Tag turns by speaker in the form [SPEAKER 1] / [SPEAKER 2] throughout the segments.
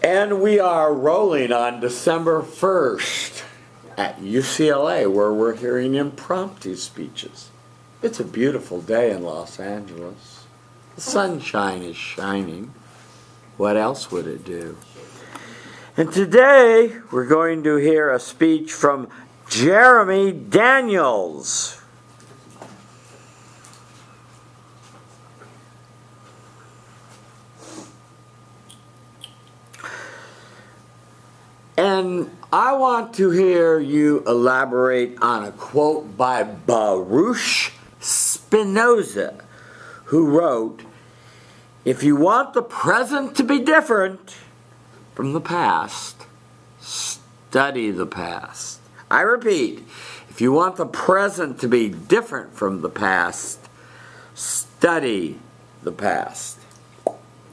[SPEAKER 1] And we are rolling on December 1st at UCLA, where we're hearing impromptu speeches. It's a beautiful day in Los Angeles. The sunshine is shining. What else would it do? And today we're going to hear a speech from Jeremy Daniels. And I want to hear you elaborate on a quote by Baruch Spinoza, who wrote, "If you want the present to be different from the past, study the past." I repeat, if you want the present to be different from the past, study the past.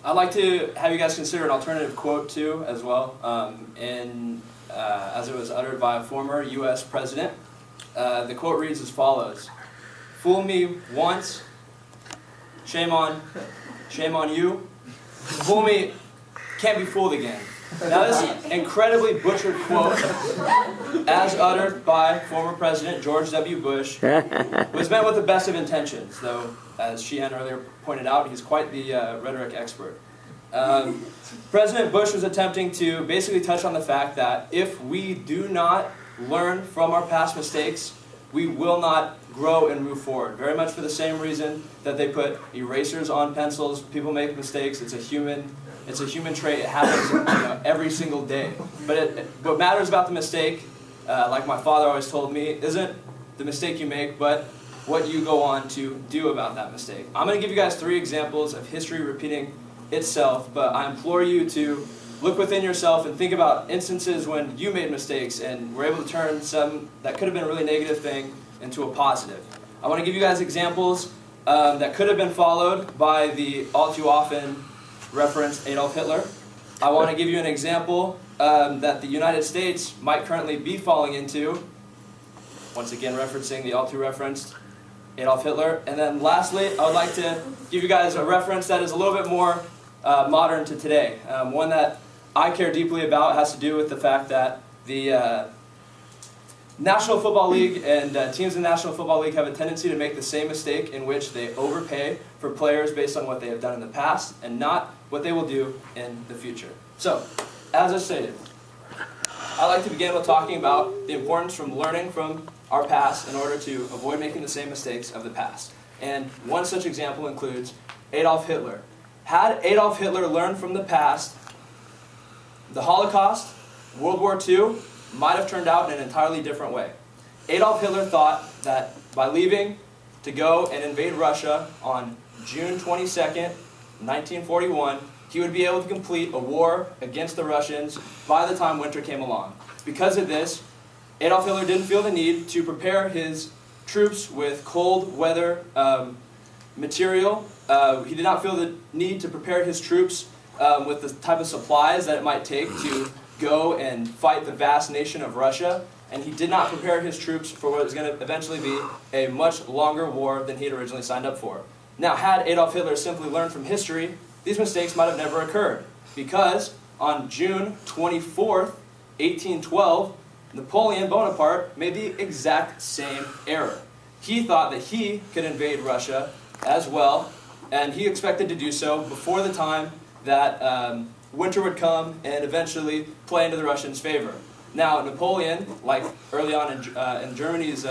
[SPEAKER 2] I'd like to have you guys consider an alternative quote too, as well, as it was uttered by a former U.S. president. The quote reads as follows: "Fool me once, shame on you. Fool me, can't be fooled again." Now this incredibly butchered quote, as uttered by former President George W. Bush, was meant with the best of intentions, though, as Sheehan earlier pointed out, he's quite the rhetoric expert. President Bush was attempting to basically touch on the fact that if we do not learn from our past mistakes, we will not grow and move forward. Very much for the same reason that they put erasers on pencils. People make mistakes. It's a human trait. It happens every single day. But what matters about the mistake, like my father always told me, isn't the mistake you make, but what you go on to do about that mistake. I'm going to give you guys 3 examples of history repeating itself, but I implore you to look within yourself and think about instances when you made mistakes and were able to turn some that could have been a really negative thing into a positive. I want to give you guys examples that could have been followed by the all too often referenced Adolf Hitler. I want to give you an example that the United States might currently be falling into, once again referencing the all too referenced Adolf Hitler. And then lastly, I would like to give you guys a reference that is a little bit more modern to today. One that I care deeply about has to do with the fact that the National Football League and teams in the National Football League have a tendency to make the same mistake in which they overpay for players based on what they have done in the past and not what they will do in the future. So, as I stated, I'd like to begin with talking about the importance from learning from our past in order to avoid making the same mistakes of the past. And one such example includes Adolf Hitler. Had Adolf Hitler learned from the past, the Holocaust, World War II, might have turned out in an entirely different way. Adolf Hitler thought that by leaving to go and invade Russia on June 22nd, 1941, he would be able to complete a war against the Russians by the time winter came along. Because of this, Adolf Hitler didn't feel the need to prepare his troops with cold weather material. He did not feel the need to prepare his troops with the type of supplies that it might take to go and fight the vast nation of Russia. And he did not prepare his troops for what was going to eventually be a much longer war than he had originally signed up for. Now, had Adolf Hitler simply learned from history, these mistakes might have never occurred. Because on June 24th, 1812, Napoleon Bonaparte made the exact same error. He thought that he could invade Russia as well, and he expected to do so before the time that winter would come and eventually play into the Russians' favor. Now, Napoleon, like early on in Germany's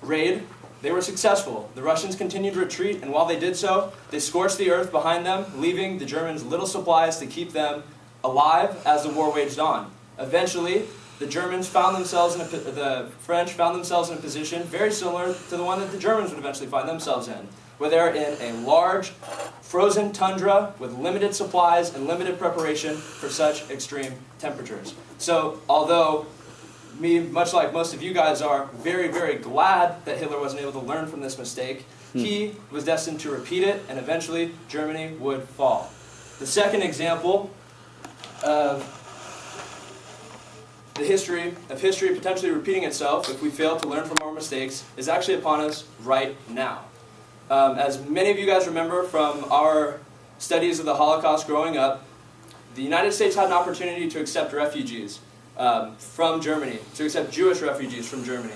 [SPEAKER 2] raid, they were successful. The Russians continued to retreat, and while they did so, they scorched the earth behind them, leaving the Germans little supplies to keep them alive as the war waged on. Eventually, the French found themselves in a position very similar to the one that the Germans would eventually find themselves in, where they're in a large, frozen tundra with limited supplies and limited preparation for such extreme temperatures. So, although me, much like most of you guys, are very, very glad that Hitler wasn't able to learn from this mistake, he was destined to repeat it, and eventually Germany would fall. The second example of the history potentially repeating itself if we fail to learn from our mistakes is actually upon us right now. As many of you guys remember from our studies of the Holocaust growing up, the United States had an opportunity to accept refugees from Germany, to accept Jewish refugees from Germany.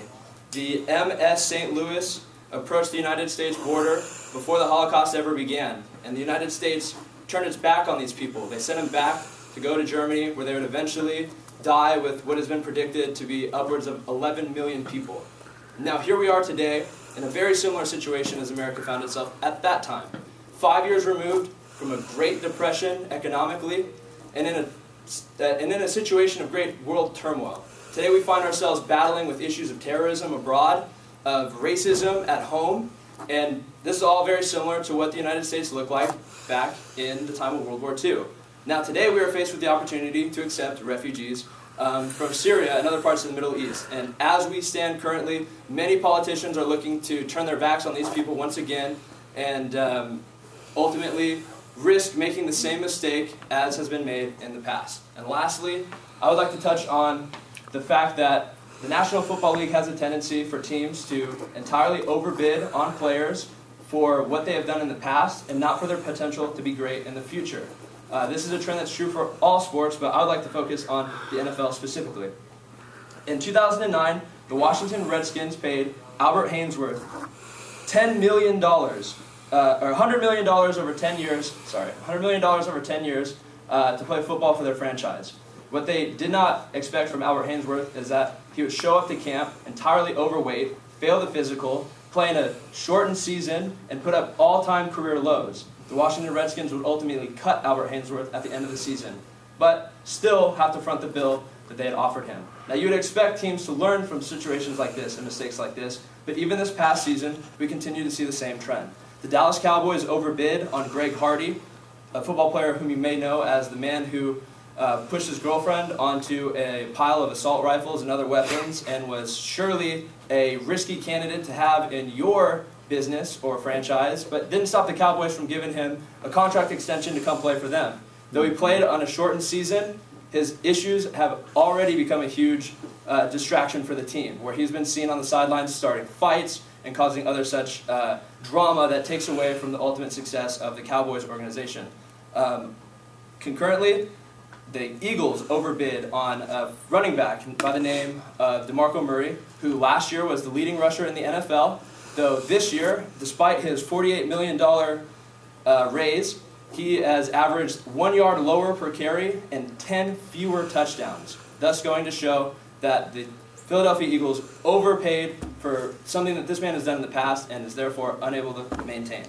[SPEAKER 2] The MS St. Louis approached the United States border before the Holocaust ever began, and the United States turned its back on these people. They sent them back to go to Germany, where they would eventually die with what has been predicted to be upwards of 11 million people. Now here we are today in a very similar situation as America found itself at that time. 5 years removed from a Great Depression economically, and in a situation of great world turmoil. Today we find ourselves battling with issues of terrorism abroad, of racism at home, and this is all very similar to what the United States looked like back in the time of World War II. Now today we are faced with the opportunity to accept refugees from Syria and other parts of the Middle East. And as we stand currently, many politicians are looking to turn their backs on these people once again and ultimately risk making the same mistake as has been made in the past. And lastly, I would like to touch on the fact that the National Football League has a tendency for teams to entirely overbid on players for what they have done in the past and not for their potential to be great in the future. This is a trend that's true for all sports, but I would like to focus on the NFL specifically. In 2009, the Washington Redskins paid Albert Hainsworth $10 million, or $100 million over 10 years, $100 million over 10 years to play football for their franchise. What they did not expect from Albert Hainsworth is that he would show up to camp entirely overweight, fail the physical, play in a shortened season, and put up all-time career lows. The Washington Redskins would ultimately cut Albert Hainsworth at the end of the season, but still have to front the bill that they had offered him. Now you would expect teams to learn from situations like this and mistakes like this, but even this past season, we continue to see the same trend. The Dallas Cowboys overbid on Greg Hardy, a football player whom you may know as the man who pushed his girlfriend onto a pile of assault rifles and other weapons and was surely a risky candidate to have in your business or franchise, but didn't stop the Cowboys from giving him a contract extension to come play for them. Though he played on a shortened season, his issues have already become a huge distraction for the team, where he's been seen on the sidelines starting fights and causing other such drama that takes away from the ultimate success of the Cowboys organization. Concurrently, the Eagles overbid on a running back by the name of DeMarco Murray, who last year was the leading rusher in the NFL, though this year, despite his $48 million raise, he has averaged 1 yard lower per carry and 10 fewer touchdowns, thus going to show that the Philadelphia Eagles overpaid for something that this man has done in the past and is therefore unable to maintain.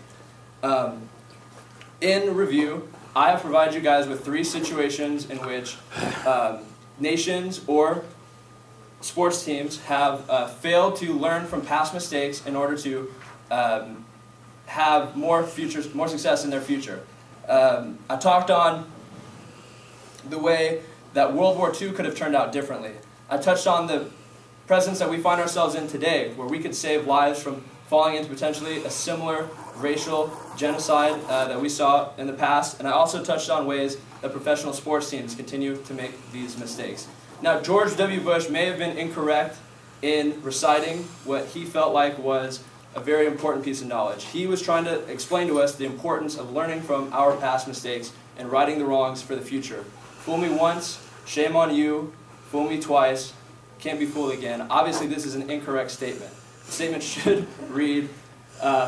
[SPEAKER 2] In review, I have provided you guys with 3 situations in which nations or sports teams have failed to learn from past mistakes in order to have more success in their future. I talked on the way that World War II could have turned out differently. I touched on the presence that we find ourselves in today, where we could save lives from falling into potentially a similar racial genocide that we saw in the past. And I also touched on ways that professional sports teams continue to make these mistakes. Now, George W. Bush may have been incorrect in reciting what he felt like was a very important piece of knowledge. He was trying to explain to us the importance of learning from our past mistakes and righting the wrongs for the future. Fool me once, shame on you. Fool me twice, can't be fooled again. Obviously, this is an incorrect statement. The statement should read,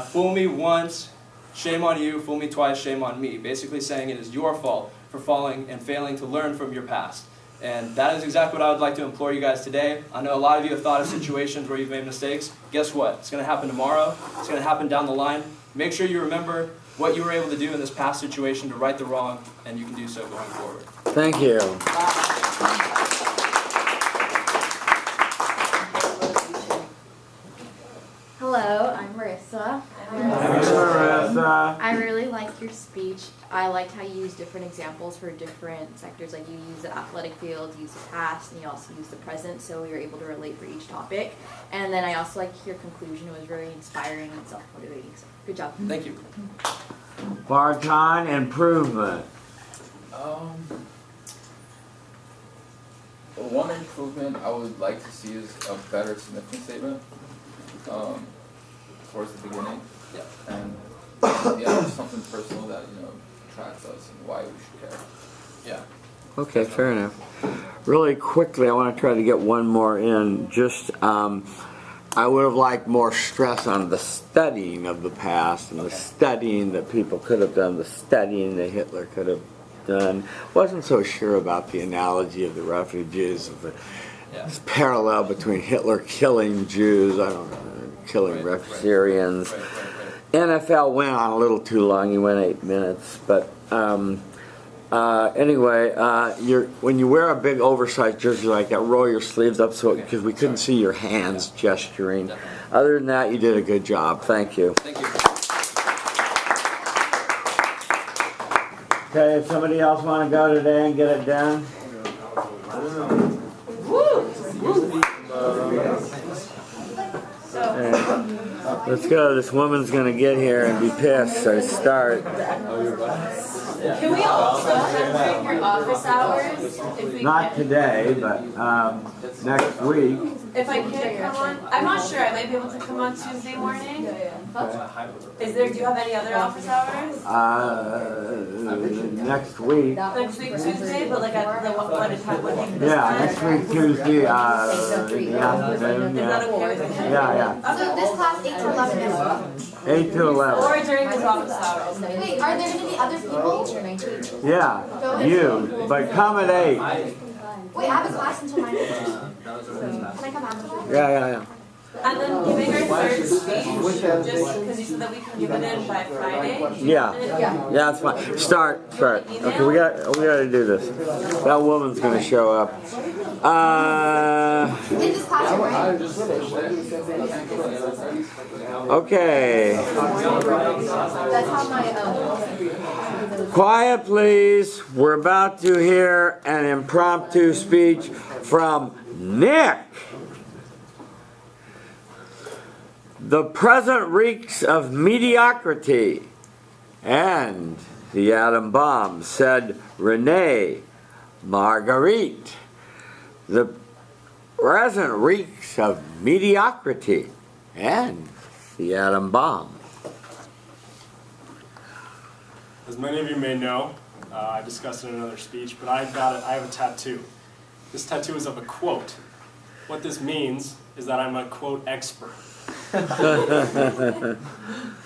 [SPEAKER 2] fool me once, shame on you, fool me twice, shame on me. Basically saying it is your fault for falling and failing to learn from your past. And that is exactly what I would like to implore you guys today. I know a lot of you have thought of situations where you've made mistakes. Guess what? It's going to happen tomorrow. It's going to happen down the line. Make sure you remember what you were able to do in this past situation to right the wrong, and you can do so going forward.
[SPEAKER 1] Thank you.
[SPEAKER 3] Hello, I'm Marissa.
[SPEAKER 1] Marissa.
[SPEAKER 3] I really liked your speech. I liked how you used different examples for different sectors. Like you used the athletic field, you used the past, and you also used the present, so we were able to relate for each topic. And then I also liked your conclusion. It was very inspiring and self-motivating. So good job.
[SPEAKER 2] Thank you.
[SPEAKER 1] Part-time improvement.
[SPEAKER 4] One improvement I would like to see is a better significance statement towards the beginning.
[SPEAKER 2] Yeah.
[SPEAKER 4] And yeah, just something personal that, attracts us and why we should care.
[SPEAKER 2] Yeah.
[SPEAKER 1] Okay, fair enough. Really quickly, I want to try to get one more in. Just, I would have liked more stress on the studying of the past and the studying that people could have done, the studying that Hitler could have done. Wasn't so sure about the analogy of the refugees, of the this parallel between Hitler killing Jews, I don't know, killing Syrians. NFL went on a little too long. He went 8 minutes, but anyway, when you wear a big oversized jersey like that, roll your sleeves up so because we couldn't see your hands gesturing. Other than that, you did a good job. Thank you.
[SPEAKER 2] Thank you.
[SPEAKER 1] Okay, if somebody else want to go today and get it done. Let's go. This woman's going to get here and be pissed, so start.
[SPEAKER 5] Can we also have your office hours? If we
[SPEAKER 1] Not
[SPEAKER 5] can?
[SPEAKER 1] today, but next week.
[SPEAKER 5] If I can't come on, I'm not sure. I might be able to come on Tuesday morning. Is there? Do you have any other office hours?
[SPEAKER 1] Next week.
[SPEAKER 5] Next week Tuesday, but like at the what time? What time?
[SPEAKER 1] Yeah, next week Tuesday in the afternoon.
[SPEAKER 5] Is that okay with you?
[SPEAKER 1] Yeah.
[SPEAKER 3] So this class 8 to 11 is
[SPEAKER 1] 8 to 11.
[SPEAKER 5] Or during his office hours.
[SPEAKER 3] Wait, are there going to be other people?
[SPEAKER 1] Yeah, you. But come at 8.
[SPEAKER 3] Wait, I have a class until 9. Can I come after that?
[SPEAKER 1] Yeah.
[SPEAKER 5] And then giving our third speech, just because you said that we can give it in by Friday.
[SPEAKER 1] Yeah, that's fine. Start. Okay, we got to do this. That woman's going to show up.
[SPEAKER 3] In this classroom, right?
[SPEAKER 1] Okay.
[SPEAKER 3] That's how my
[SPEAKER 1] Quiet, please. We're about to hear an impromptu speech from Nick. The present reeks of mediocrity and the atom bomb, said Renee Marguerite. The present reeks of mediocrity and the atom bomb.
[SPEAKER 6] As many of you may know, I discussed it in another speech, but I have a tattoo. This tattoo is of a quote. What this means is that I'm a quote expert.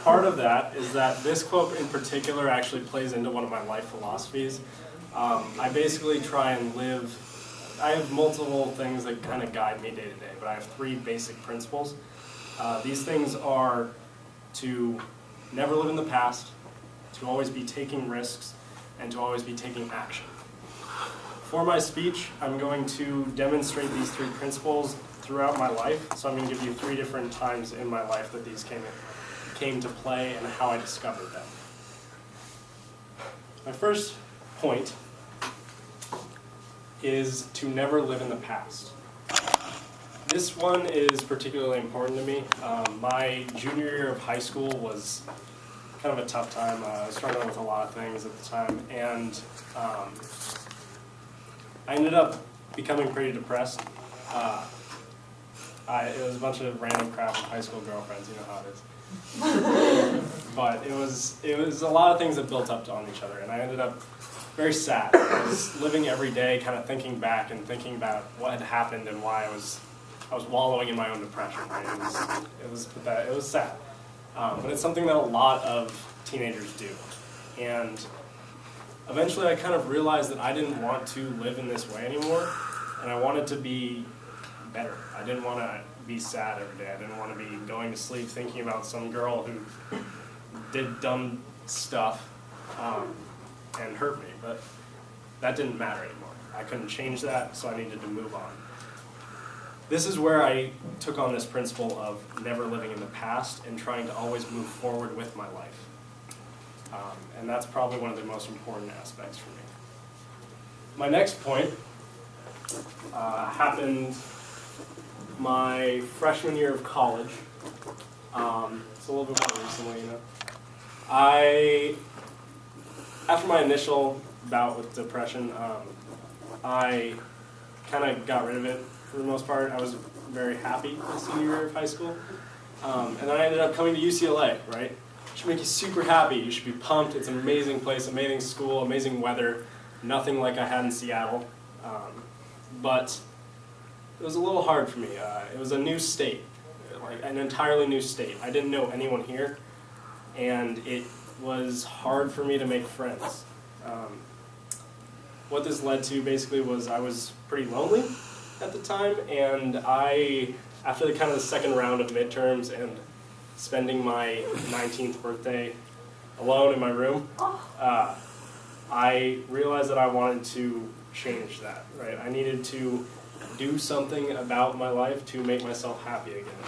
[SPEAKER 6] Part of that is that this quote in particular actually plays into one of my life philosophies. I basically try and live, I have multiple things that kind of guide me day to day, but I have 3 basic principles. These things are to never live in the past, to always be taking risks, and to always be taking action. For my speech, I'm going to demonstrate these 3 principles throughout my life, so I'm going to give you 3 different times in my life that these came to play and how I discovered them. My first point is to never live in the past. This one is particularly important to me. My junior year of high school was kind of a tough time. I was struggling with a lot of things at the time, and I ended up becoming pretty depressed. It was a bunch of random crap with high school girlfriends, you know how it is. But it was a lot of things that built up on each other, and I ended up very sad. I was living every day kind of thinking back and thinking about what had happened and why I was wallowing in my own depression. Right? It was sad. But it's something that a lot of teenagers do. And eventually I kind of realized that I didn't want to live in this way anymore, and I wanted to be better. I didn't want to be sad every day. I didn't want to be going to sleep thinking about some girl who did dumb stuff and hurt me, but that didn't matter anymore. I couldn't change that, so I needed to move on. This is where I took on this principle of never living in the past and trying to always move forward with my life. And that's probably one of the most important aspects for me. My next point happened my freshman year of college. It's a little bit more recently, you know. After my initial bout with depression, I kind of got rid of it for the most part. I was very happy my senior year of high school. And then I ended up coming to UCLA, right? It should make you super happy. You should be pumped. It's an amazing place, amazing school, amazing weather. nothing like I had in Seattle, but it was a little hard for me. It was a new state, like an entirely new state. I didn't know anyone here, and it was hard for me to make friends. What this led to basically was I was pretty lonely at the time, and after the second round of midterms and spending my 19th birthday alone in my room, I realized that I wanted to change that, right? I needed to do something about my life to make myself happy again.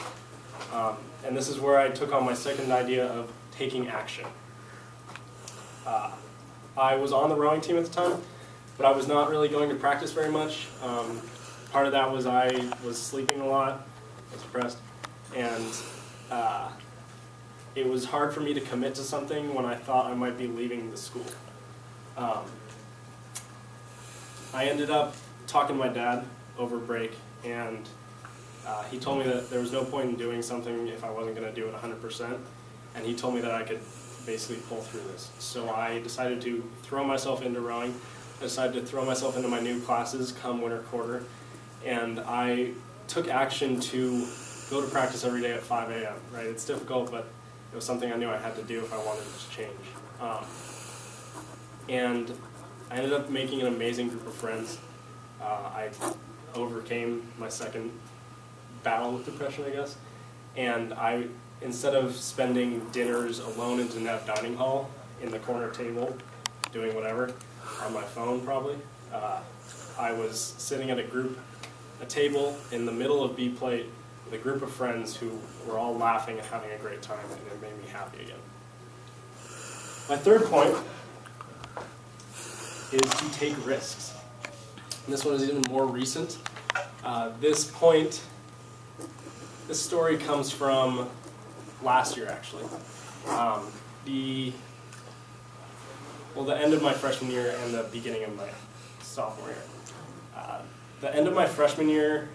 [SPEAKER 6] And this is where I took on my second idea of taking action. I was on the rowing team at the time, but I was not really going to practice very much. Part of that was I was sleeping a lot, I was depressed, and it was hard for me to commit to something when I thought I might be leaving the school. I ended up talking to my dad over break, and he told me that there was no point in doing something if I wasn't going to do it 100%, and he told me that I could basically pull through this. So I decided to throw myself into rowing. I decided to throw myself into my new classes come winter quarter, and I took action to go to practice every day at 5 a.m., right? It's difficult, but it was something I knew I had to do if I wanted to change. And I ended up making an amazing group of friends. I overcame my second battle with depression, I guess, and instead of spending dinners alone in Deneb Dining Hall in the corner table, doing whatever, on my phone probably, I was sitting at a table in the middle of B plate with a group of friends who were all laughing and having a great time, and it made me happy again. My third point is to take risks. And this one is even more recent. This story comes from last year, actually. The end of my freshman year and the beginning of my sophomore year. The end of my freshman year,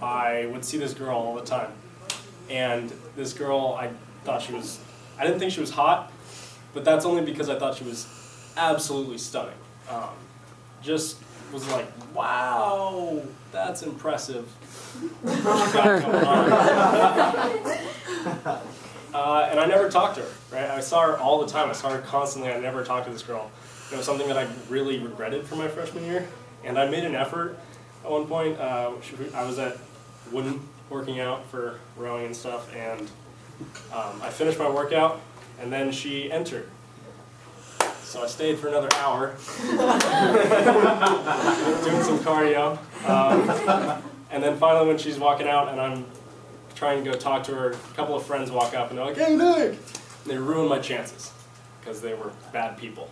[SPEAKER 6] I would see this girl all the time. And this girl, I didn't think she was hot, but that's only because I thought she was absolutely stunning. Just was like, wow, that's impressive. What you got going on? And I never talked to her, right? I saw her all the time. I saw her constantly. I never talked to this girl. It was something that I really regretted for my freshman year. And I made an effort at one point. I was at Wooden working out for rowing and stuff, and I finished my workout, and then she entered. So I stayed for another hour, doing some cardio. And then finally when she's walking out and I'm trying to go talk to her, a couple of friends walk up and they're like, "Hey, Nick!" And they ruined my chances, because they were bad people.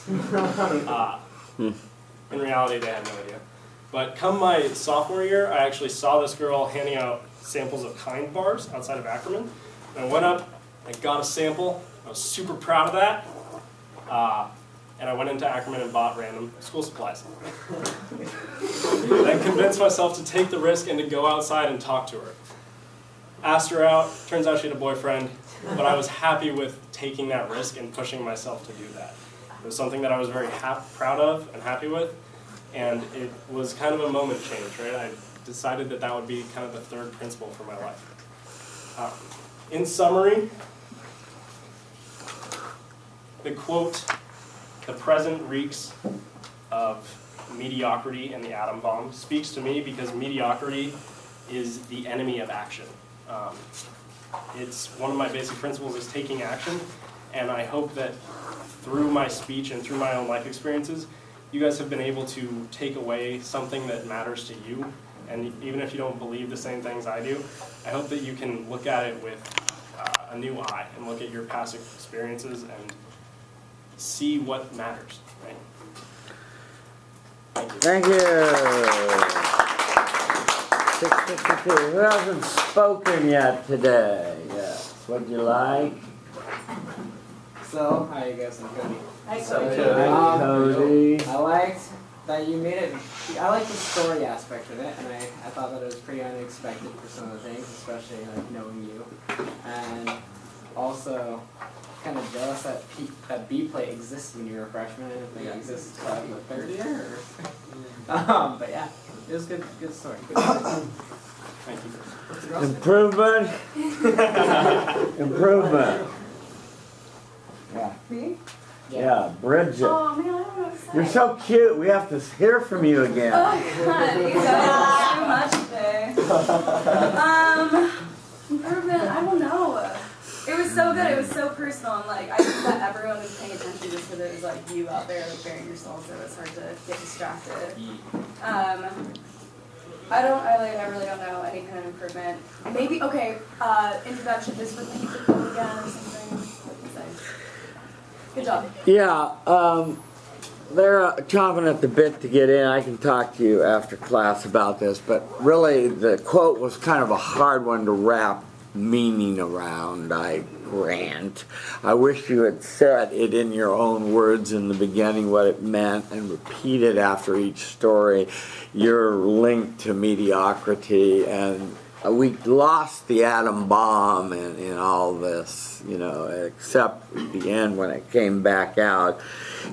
[SPEAKER 6] In reality, they had no idea. But come my sophomore year, I actually saw this girl handing out samples of Kind bars outside of Ackerman. And I went up, I got a sample, I was super proud of that. And I went into Ackerman and bought random school supplies. Then convinced myself to take the risk and to go outside and talk to her. Asked her out, turns out she had a boyfriend, but I was happy with taking that risk and pushing myself to do that. It was something that I was very proud of and happy with, and it was kind of a moment change, right? I decided that that would be kind of the third principle for my life. In summary, the quote, "The present reeks of mediocrity and the atom bomb," speaks to me because mediocrity is the enemy of action. It's one of my basic principles is taking action, and I hope that through my speech and through my own life experiences, you guys have been able to take away something that matters to you, and even if you don't believe the same things I do, I hope that you can look at it with a new eye and look at your past experiences and see what matters, right? Thank you.
[SPEAKER 1] Thank you. 6:52. Who hasn't spoken yet today? Yes. What'd you like?
[SPEAKER 7] So, hi you guys, I'm Cody.
[SPEAKER 5] Hi,
[SPEAKER 7] So,
[SPEAKER 5] Cody.
[SPEAKER 1] Hi, Cody.
[SPEAKER 7] I liked that you made it, I liked the story aspect of it, and I thought that it was pretty unexpected for some of the things, especially like knowing you. And also kind of jealous that B play exists when you're a freshman. I didn't think it exists until like the third year. But yeah, it was good story.
[SPEAKER 6] Thank you.
[SPEAKER 1] Improvement. Improvement. Yeah.
[SPEAKER 5] Me?
[SPEAKER 1] Yeah, Bridget.
[SPEAKER 5] Oh man, I don't know what to say.
[SPEAKER 1] You're so cute. We have to hear from you again.
[SPEAKER 5] Oh god, you guys too much today. Improvement, I don't know. It was so good, it was so personal, and like I think that everyone was paying attention just because it was like you out there like bearing your soul, so it's hard to get distracted. I really don't know any kind of improvement. Maybe introduction, just repeat the code again or something. Good job.
[SPEAKER 1] Yeah, they're chomping at the bit to get in. I can talk to you after class about this, but really the quote was kind of a hard one to wrap meaning around, I grant. I wish you had said it in your own words in the beginning what it meant and repeated after each story your link to mediocrity, and we lost the atom bomb in all this, you know, except at the end when it came back out.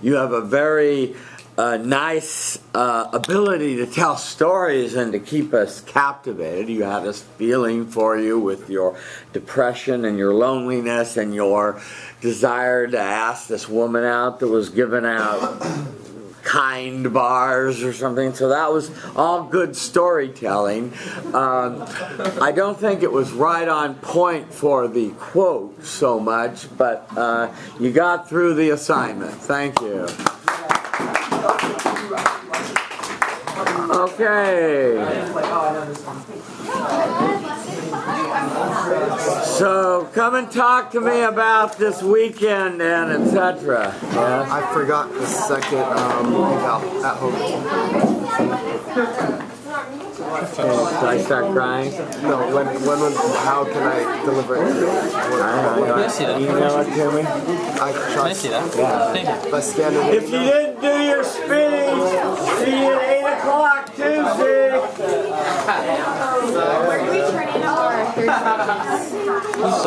[SPEAKER 1] You have a very nice ability to tell stories and to keep us captivated. You had us feeling for you with your depression and your loneliness and your desire to ask this woman out that was giving out kind bars or something. So that was all good storytelling. I don't think it was right on point for the quote so much, but you got through the assignment. Thank you. Okay. So come and talk to me about this weekend and etc. Yeah.
[SPEAKER 8] I forgot the second eval at home.
[SPEAKER 1] Should I start crying?
[SPEAKER 8] No, how can I deliver it?
[SPEAKER 1] Email it to me.
[SPEAKER 8] I trust.
[SPEAKER 1] Yeah.
[SPEAKER 8] If I scan it
[SPEAKER 1] If you didn't do your spinning, see you at 8 o'clock Tuesday.
[SPEAKER 3] Where do we turn in our third